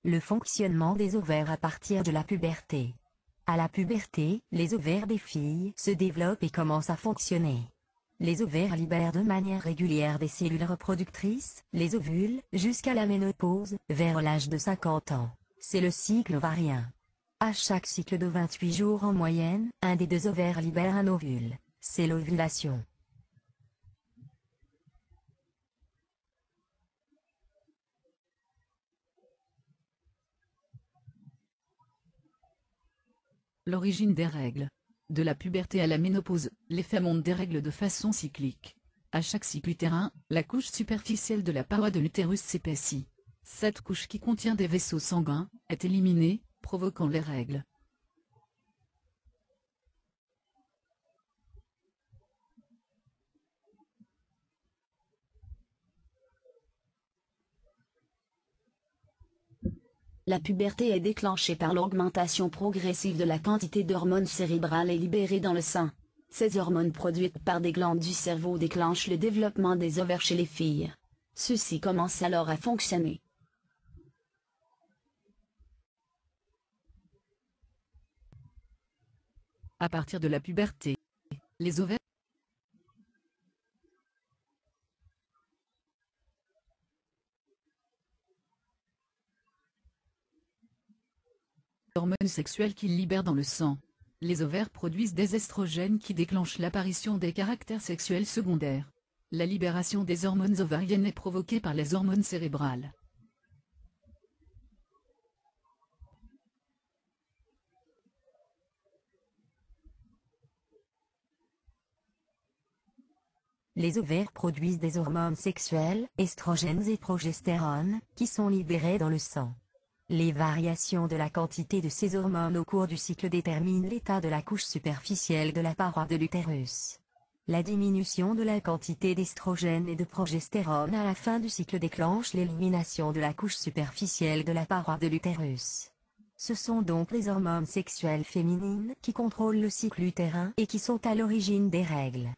Le fonctionnement des ovaires à partir de la puberté. À la puberté, les ovaires des filles se développent et commencent à fonctionner. Les ovaires libèrent de manière régulière des cellules reproductrices, les ovules, jusqu'à la ménopause, vers l'âge de 50 ans. C'est le cycle ovarien. À chaque cycle de 28 jours en moyenne, un des deux ovaires libère un ovule. C'est l'ovulation. L'origine des règles. De la puberté à la ménopause, les femmes ont des règles de façon cyclique. À chaque cycle utérin, la couche superficielle de la paroi de l'utérus s'épaissit. Cette couche qui contient des vaisseaux sanguins est éliminée, provoquant les règles. La puberté est déclenchée par l'augmentation progressive de la quantité d'hormones cérébrales libérées dans le sang. Ces hormones produites par des glandes du cerveau déclenchent le développement des ovaires chez les filles. Ceux-ci commencent alors à fonctionner. À partir de la puberté, les ovaires hormones sexuelles qu'ils libèrent dans le sang. Les ovaires produisent des estrogènes qui déclenchent l'apparition des caractères sexuels secondaires. La libération des hormones ovariennes est provoquée par les hormones cérébrales. Les ovaires produisent des hormones sexuelles, estrogènes et progestérone, qui sont libérées dans le sang. Les variations de la quantité de ces hormones au cours du cycle déterminent l'état de la couche superficielle de la paroi de l'utérus. La diminution de la quantité d'estrogène et de progestérone à la fin du cycle déclenche l'élimination de la couche superficielle de la paroi de l'utérus. Ce sont donc les hormones sexuelles féminines qui contrôlent le cycle utérin et qui sont à l'origine des règles.